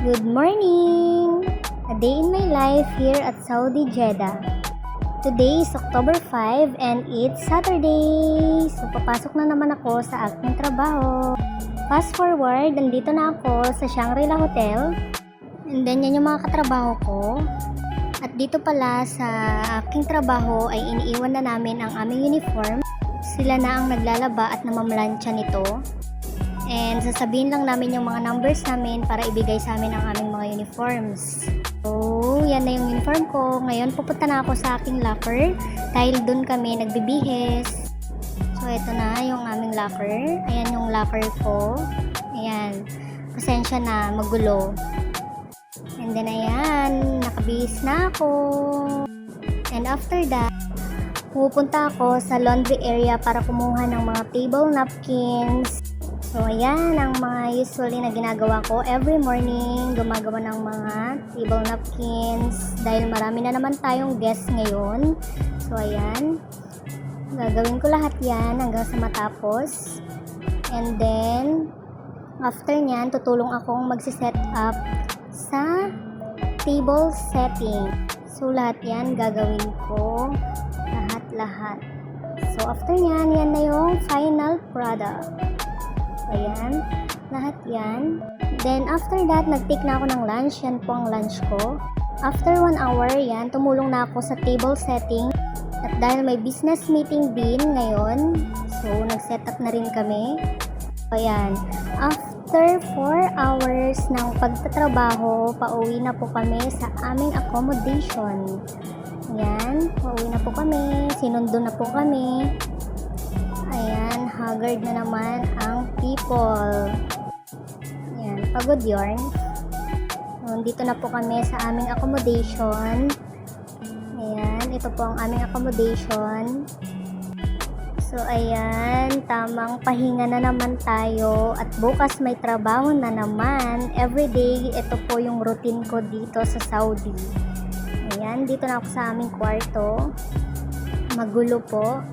Good morning! A day in my life here at Saudi Jeddah. Today is October 5 and it's Saturday. So papasok na naman ako sa aking trabaho. Fast forward, nandito na ako sa Shangri-La Hotel. And then yan yung mga katrabaho ko. At dito pala sa aking trabaho ay iniiwan na namin ang aming uniform. Sila na ang naglalaba at namamlansya nito. And sasabihin lang namin yung mga numbers namin para ibigay sa amin ang aming mga uniforms. So, yan na yung uniform ko. Ngayon, pupunta na ako sa aking locker dahil dun kami nagbibihis. So, ito na yung aming locker. Ayan yung locker ko. Ayan. Pasensya na, magulo. And then, ayan. Nakabihis na ako. And after that, pupunta ako sa laundry area para kumuha ng mga table napkins. So, ayan ang mga usually na ginagawa ko. Every morning, gumagawa ng mga table napkins. Dahil marami na naman tayong guests ngayon. So, ayan. Gagawin ko lahat yan hanggang sa matapos. And then, after nyan, tutulong akong magsiset up sa table setting. So, lahat yan gagawin ko. Lahat. So, after nyan, yan na yung final product. Ayan, lahat yan. Then, after that, nag-take na ako ng lunch. Yan po ang lunch ko. After 1 hour, yan, tumulong na ako sa table setting. At dahil may business meeting din ngayon, so, nag-set up na rin kami. Ayan, after 4 hours ng pagtatrabaho, pauwi na po kami sa aming accommodation. Ayan, pauwi na po kami. Sinundo na po kami. Ayan, haggard na naman ang people. Ayan, pagod yarn. Nandito na po kami sa aming accommodation. Ayan, ito po ang aming accommodation. So, ayan, tamang pahinga na naman tayo. At bukas may trabaho na naman. Everyday, ito po yung routine ko dito sa Saudi. Ayan, dito na ako sa aming kwarto. Magulo po.